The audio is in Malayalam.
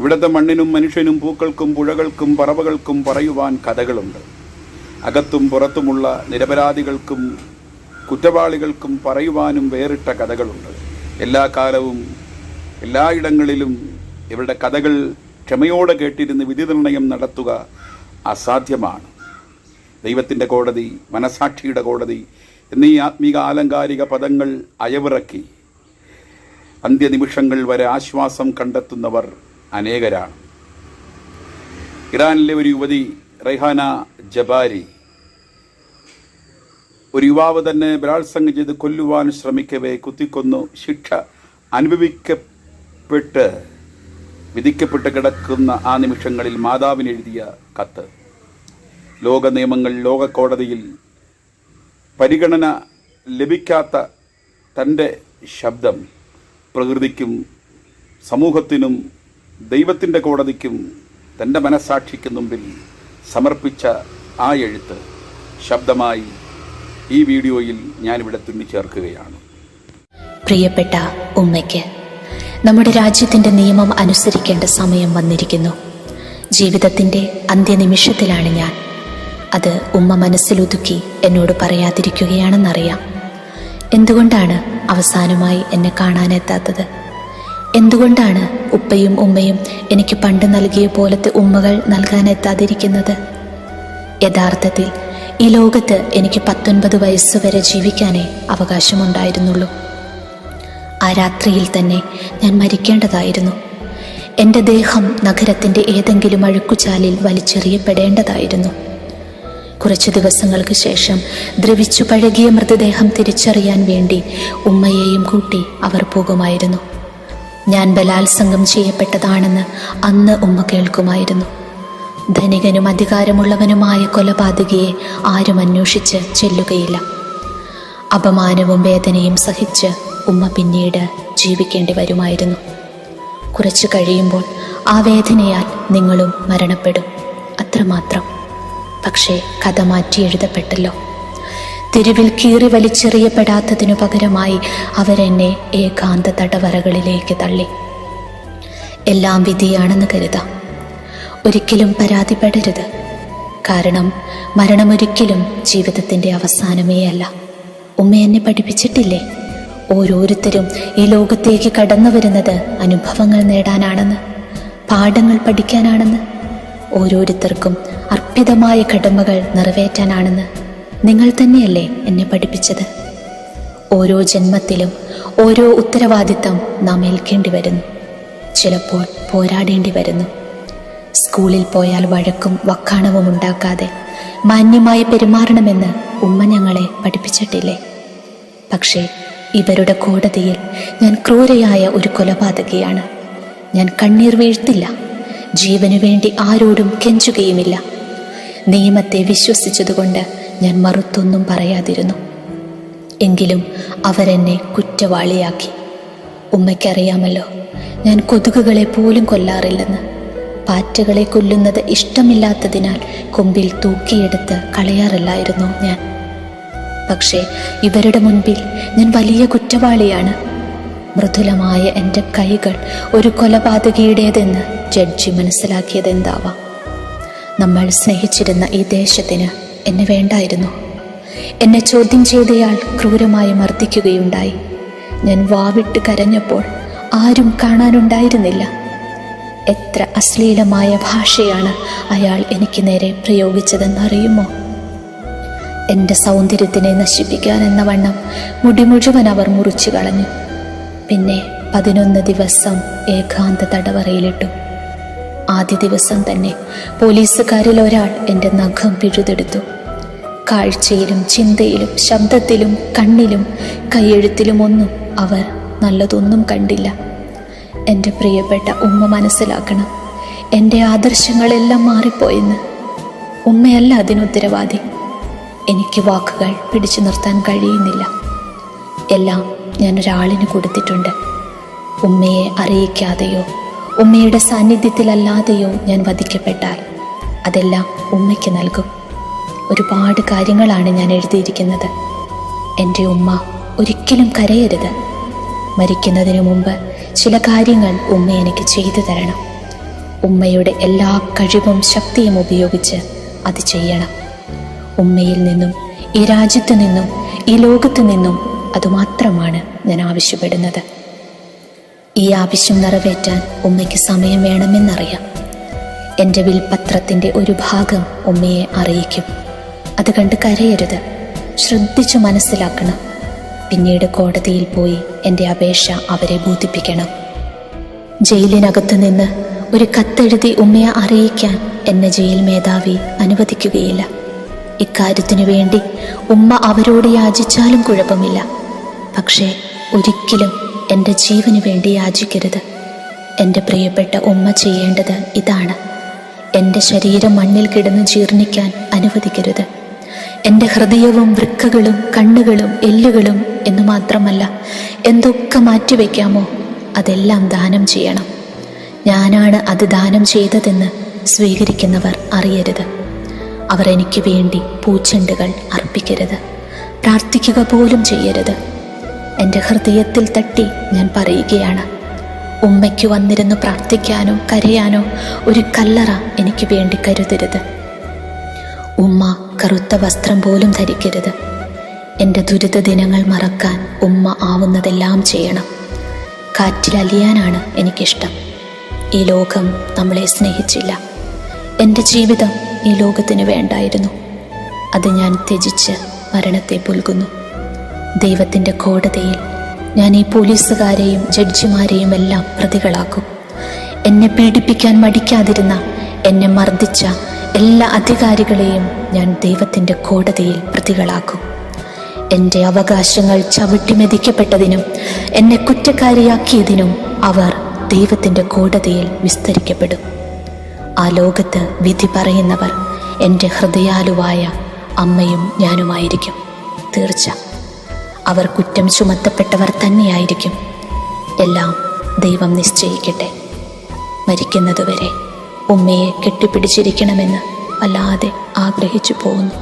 ഇവിടുത്തെ മണ്ണിനും മനുഷ്യനും പൂക്കൾക്കും പുഴകൾക്കും പറവകൾക്കും പറയുവാൻ കഥകളുണ്ട്. അകത്തും പുറത്തുമുള്ള നിരപരാധികൾക്കും കുറ്റവാളികൾക്കും പറയുവാനും വേറിട്ട കഥകളുണ്ട്. എല്ലാ കാലവും എല്ലായിടങ്ങളിലും ഇവരുടെ കഥകൾ ക്ഷമയോടെ കേട്ടിരുന്ന് വിധി നിർണയം നടത്തുക അസാധ്യമാണ്. ദൈവത്തിൻ്റെ കോടതി, മനസാക്ഷിയുടെ കോടതി എന്നീ ആത്മീക ആലങ്കാരിക പദങ്ങൾ അയവിറക്കി അന്ത്യനിമിഷങ്ങൾ വരെ ആശ്വാസം കണ്ടെത്തുന്നവർ അനേകരാണ്. ഇറാനിലെ ഒരു യുവതി റൈഹാന ജബാരി, ഒരു യുവാവ് തന്നെ ബലാത്സംഗം ചെയ്ത് കൊല്ലുവാൻ ശ്രമിക്കവേ കുത്തിക്കൊന്നു ശിക്ഷ അനുഭവിക്കപ്പെട്ട് വിധിക്കപ്പെട്ട് കിടക്കുന്ന ആ നിമിഷങ്ങളിൽ മാതാവിന് എഴുതിയ കത്ത്. ലോക നിയമങ്ങൾ, ലോക കോടതിയിൽ പരിഗണന ലഭിക്കാത്ത തൻ്റെ ശബ്ദം പ്രകൃതിക്കും സമൂഹത്തിനും ദൈവത്തിൻ്റെ കോടതിക്കും തൻ്റെ മനസ്സാക്ഷിക്ക് മുമ്പിൽ സമർപ്പിച്ച ആ എഴുത്ത് ശബ്ദമായി ഈ വീഡിയോയിൽ ഞാനിവിടെ തുന്നിച്ചേർക്കുകയാണ്. പ്രിയപ്പെട്ട ഉമ്മയ്ക്ക്, നമ്മുടെ രാജ്യത്തിൻ്റെ നിയമം അനുസരിക്കേണ്ട സമയം വന്നിരിക്കുന്നു. ജീവിതത്തിൻ്റെ അന്ത്യനിമിഷത്തിലാണ് ഞാൻ. അത് ഉമ്മ മനസ്സിലൊതുക്കി എന്നോട് പറയാതിരിക്കുകയാണെന്നറിയാം. എന്തുകൊണ്ടാണ് അവസാനമായി എന്നെ കാണാനെത്താത്തത്? എന്തുകൊണ്ടാണ് ഉപ്പയും ഉമ്മയും എനിക്ക് പണ്ട് നൽകിയ പോലത്തെ ഉമ്മകൾ നൽകാനെത്താതിരിക്കുന്നത്? യഥാർത്ഥത്തിൽ ഈ ലോകത്ത് എനിക്ക് 19 വയസ്സുവരെ ജീവിക്കാനേ അവകാശമുണ്ടായിരുന്നുള്ളൂ. ആ രാത്രിയിൽ തന്നെ ഞാൻ മരിക്കേണ്ടതായിരുന്നു. എൻ്റെ ദേഹം നഗരത്തിൻ്റെ ഏതെങ്കിലും അഴുക്കുചാലിൽ വലിച്ചെറിയപ്പെടേണ്ടതായിരുന്നു. കുറച്ചു ദിവസങ്ങൾക്ക് ശേഷം ദ്രവിച്ചു പഴകിയ മൃതദേഹം തിരിച്ചറിയാൻ വേണ്ടി ഉമ്മയെയും കൂട്ടി അവർ പോകുമായിരുന്നു. ഞാൻ ബലാത്സംഗം ചെയ്യപ്പെട്ടതാണെന്ന് അന്ന് ഉമ്മ കേൾക്കുമായിരുന്നു. ധനികനും അധികാരമുള്ളവനുമായ കൊലപാതകിയെ ആരും അന്വേഷിച്ച് ചെല്ലുകയില്ല. അപമാനവും വേദനയും സഹിച്ച് ഉമ്മ പിന്നീട് ജീവിക്കേണ്ടി വരുമായിരുന്നു. കുറച്ചു കഴിയുമ്പോൾ ആ വേദനയാൽ നിങ്ങളും മരണപ്പെടും, അത്രമാത്രം. പക്ഷേ കഥ മാറ്റി എഴുതപ്പെട്ടല്ലോ. തെരുവിൽ കീറി വലിച്ചെറിയപ്പെടാത്തതിനു പകരമായി അവരെന്നെ ഏകാന്ത തടവറകളിലേക്ക് തള്ളി. എല്ലാം വിധിയാണെന്ന് കരുതാം. ഒരിക്കലും പരാതിപ്പെടരുത്. കാരണം മരണമൊരിക്കലും ജീവിതത്തിൻ്റെ അവസാനമേ അല്ല. ഉമ്മ എന്നെ പഠിപ്പിച്ചിട്ടില്ലേ, ഓരോരുത്തരും ഈ ലോകത്തേക്ക് കടന്നു വരുന്നത് അനുഭവങ്ങൾ നേടാനാണെന്ന്, പാഠങ്ങൾ പഠിക്കാനാണെന്ന്, ഓരോരുത്തർക്കും അർപ്പിതമായ കടമകൾ നിറവേറ്റാനാണെന്ന്. നിങ്ങൾ തന്നെയല്ലേ എന്നെ പഠിപ്പിച്ചത്? ഓരോ ജന്മത്തിലും ഓരോ ഉത്തരവാദിത്തം നാം ഏൽക്കേണ്ടി വരുന്നു. ചിലപ്പോൾ പോരാടേണ്ടി വരുന്നു. സ്കൂളിൽ പോയാൽ വഴക്കും വക്കാണവും ഉണ്ടാക്കാതെ മാന്യമായി പെരുമാറണമെന്ന് ഉമ്മ ഞങ്ങളെ പഠിപ്പിച്ചിട്ടില്ലേ? പക്ഷേ ഇവരുടെ കോടതിയിൽ ഞാൻ ക്രൂരയായ ഒരു കൊലപാതകിയാണ്. ഞാൻ കണ്ണീർ വീഴ്ത്തില്ല. ജീവനു വേണ്ടി ആരോടും കെഞ്ചുകയുമില്ല. നിയമത്തെ വിശ്വസിച്ചതുകൊണ്ട് ഞാൻ മറുത്തൊന്നും പറയാതിരുന്നു. എങ്കിലും അവരെന്നെ കുറ്റവാളിയാക്കി. ഉമ്മയ്ക്കറിയാമല്ലോ, ഞാൻ കൊതുകുകളെ പോലും കൊല്ലാറില്ലെന്ന്. പാറ്റകളെ കൊല്ലുന്നത് ഇഷ്ടമില്ലാത്തതിനാൽ കൊമ്പിൽ തൂക്കിയെടുത്ത് കളയാറില്ലായിരുന്നു ഞാൻ. പക്ഷേ ഇവരുടെ മുൻപിൽ ഞാൻ വലിയ കുറ്റവാളിയാണ്. മൃദുലമായ എൻ്റെ കൈകൾ ഒരു കൊലപാതകിയുടേതെന്ന് ജഡ്ജി മനസ്സിലാക്കിയതെന്താവാം? നമ്മൾ സ്നേഹിച്ചിരുന്ന ഈ ദേശത്തിന് എന്നെ വേണ്ടായിരുന്നു. എന്നെ ചോദ്യം ചെയ്തയാൾ ക്രൂരമായി മർദ്ദിക്കുകയുണ്ടായി. ഞാൻ വാവിട്ട് കരഞ്ഞപ്പോൾ ആരും കാണാനുണ്ടായിരുന്നില്ല. എത്ര അശ്ലീലമായ ഭാഷയാണ് അയാൾ എനിക്ക് നേരെ പ്രയോഗിച്ചതെന്നറിയുമോ? എൻ്റെ സൗന്ദര്യത്തിനെ നശിപ്പിക്കാൻ എന്ന വണ്ണം മുടി മുഴുവൻ അവർ മുറിച്ചു കളഞ്ഞു. പിന്നെ 11 ദിവസം ഏകാന്ത തടവറയിലിട്ടു. ആദ്യ ദിവസം തന്നെ പോലീസുകാരിൽ ഒരാൾ എൻ്റെ നഖം പിഴുതെടുത്തു. കാഴ്ചയിലും ചിന്തയിലും ശബ്ദത്തിലും കണ്ണിലും കൈയെഴുത്തിലും ഒന്നും അവർ നല്ലതൊന്നും കണ്ടില്ല. എൻ്റെ പ്രിയപ്പെട്ട ഉമ്മ മനസ്സിലാക്കണം, എൻ്റെ ആദർശങ്ങളെല്ലാം മാറിപ്പോയെന്ന്. ഉമ്മയല്ല അതിനുത്തരവാദി. എനിക്ക് വാക്കുകൾ പിടിച്ചു നിർത്താൻ കഴിയുന്നില്ല. എല്ലാം ഞാൻ ഒരാളിന് കൊടുത്തിട്ടുണ്ട്. ഉമ്മയെ അറിയിക്കാതെയോ ഉമ്മയുടെ സാന്നിധ്യത്തിലല്ലാതെയോ ഞാൻ വധിക്കപ്പെട്ടാൽ അതെല്ലാം ഉമ്മയ്ക്ക് നൽകും. ഒരുപാട് കാര്യങ്ങളാണ് ഞാൻ എഴുതിയിരിക്കുന്നത്. എൻ്റെ ഉമ്മ ഒരിക്കലും കരയരുത്. മരിക്കുന്നതിന് മുമ്പ് ചില കാര്യങ്ങൾ ഉമ്മ എനിക്ക് ചെയ്തു തരണം. ഉമ്മയുടെ എല്ലാ കഴിവും ശക്തിയും ഉപയോഗിച്ച് അത് ചെയ്യണം. ഉമ്മയിൽ നിന്നും, ഈ രാജ്യത്തു നിന്നും, ഈ ലോകത്തു നിന്നും അതുമാത്രമാണ് ഞാൻ ആവശ്യപ്പെടുന്നത്. ഈ ആവശ്യം നിറവേറ്റാൻ ഉമ്മയ്ക്ക് സമയം വേണമെന്നറിയാം. എൻ്റെ വിൽപത്രത്തിൻ്റെ ഒരു ഭാഗം ഉമ്മയെ അറിയിക്കും. അത് കണ്ട് കരയരുത്, ശ്രദ്ധിച്ചു മനസ്സിലാക്കണം. പിന്നീട് കോടതിയിൽ പോയി എൻ്റെ അപേക്ഷ അവരെ ബോധിപ്പിക്കണം. ജയിലിനകത്തു നിന്ന് ഒരു കത്തെഴുതി ഉമ്മയെ അറിയിക്കാൻ എന്നെ ജയിൽ മേധാവി അനുവദിക്കുകയില്ല. ഇക്കാര്യത്തിനു വേണ്ടി ഉമ്മ അവരോട് യാചിച്ചാലും കുഴപ്പമില്ല. പക്ഷേ ഒരിക്കലും എൻ്റെ ജീവന് വേണ്ടി യാചിക്കരുത്. എൻ്റെ പ്രിയപ്പെട്ട ഉമ്മ ചെയ്യേണ്ടത് ഇതാണ്: എൻ്റെ ശരീരം മണ്ണിൽ കിടന്ന് ജീർണിക്കാൻ അനുവദിക്കരുത്. എൻ്റെ ഹൃദയവും വൃക്കകളും കണ്ണുകളും എല്ലുകളും എന്നു മാത്രമല്ല, എന്തൊക്കെ മാറ്റിവെക്കാമോ അതെല്ലാം ദാനം ചെയ്യണം. ഞാനാണ് അത് ദാനം ചെയ്തതെന്ന് സ്വീകരിക്കുന്നവർ അറിയരുത്. അവർ എനിക്ക് വേണ്ടി പൂച്ചെണ്ടുകൾ അർപ്പിക്കരുത്, പ്രാർത്ഥിക്കുക പോലും ചെയ്യരുത്. എൻ്റെ ഹൃദയത്തിൽ തട്ടി ഞാൻ പറയുകയാണ്: ഉമ്മയ്ക്ക് വന്നിരുന്ന് പ്രാർത്ഥിക്കാനോ കരയാനോ ഒരു കല്ലറ എനിക്ക് വേണ്ടി കരുതരുത്. ഉമ്മ കറുത്ത വസ്ത്രം പോലും ധരിക്കരുത്. എൻ്റെ ദുരിത ദിനങ്ങൾ മറക്കാൻ ഉമ്മ ആവുന്നതെല്ലാം ചെയ്യണം. കാറ്റിലലിയാനാണ് എനിക്കിഷ്ടം. ഈ ലോകം നമ്മളെ സ്നേഹിച്ചില്ല. എൻ്റെ ജീവിതം ഈ ലോകത്തിന് വേണ്ടായിരുന്നു. അത് ഞാൻ ത്യജിച്ച് മരണത്തെ പുൽകുന്നു. ദൈവത്തിൻ്റെ കോടതിയിൽ ഞാൻ ഈ പോലീസുകാരെയും ജഡ്ജിമാരെയും എല്ലാം പ്രതികളാക്കും. എന്നെ പീഡിപ്പിക്കാൻ മടിക്കാതിരുന്ന, എന്നെ മർദ്ദിച്ച എല്ലാ അധികാരികളെയും ഞാൻ ദൈവത്തിൻ്റെ കോടതിയിൽ പ്രതികളാക്കും. എൻ്റെ അവകാശങ്ങൾ ചവിട്ടിമെതിക്കപ്പെട്ടതിനും എന്നെ കുറ്റക്കാരിയാക്കിയതിനും അവർ ദൈവത്തിൻ്റെ കോടതിയിൽ വിസ്തരിക്കപ്പെടും. ആ ലോകത്ത് വിധി പറയുന്നവർ എൻ്റെ ഹൃദയാലുവായ അമ്മയും ഞാനുമായിരിക്കും. തീർച്ച, അവർ കുറ്റം ചുമത്തപ്പെട്ടവർ തന്നെയായിരിക്കും. എല്ലാം ദൈവം നിശ്ചയിക്കട്ടെ. മരിക്കുന്നതുവരെ ഉമ്മയെ കെട്ടിപ്പിടിച്ചിരിക്കണമെന്ന് വല്ലാതെ ആഗ്രഹിച്ചു പോകുന്നു.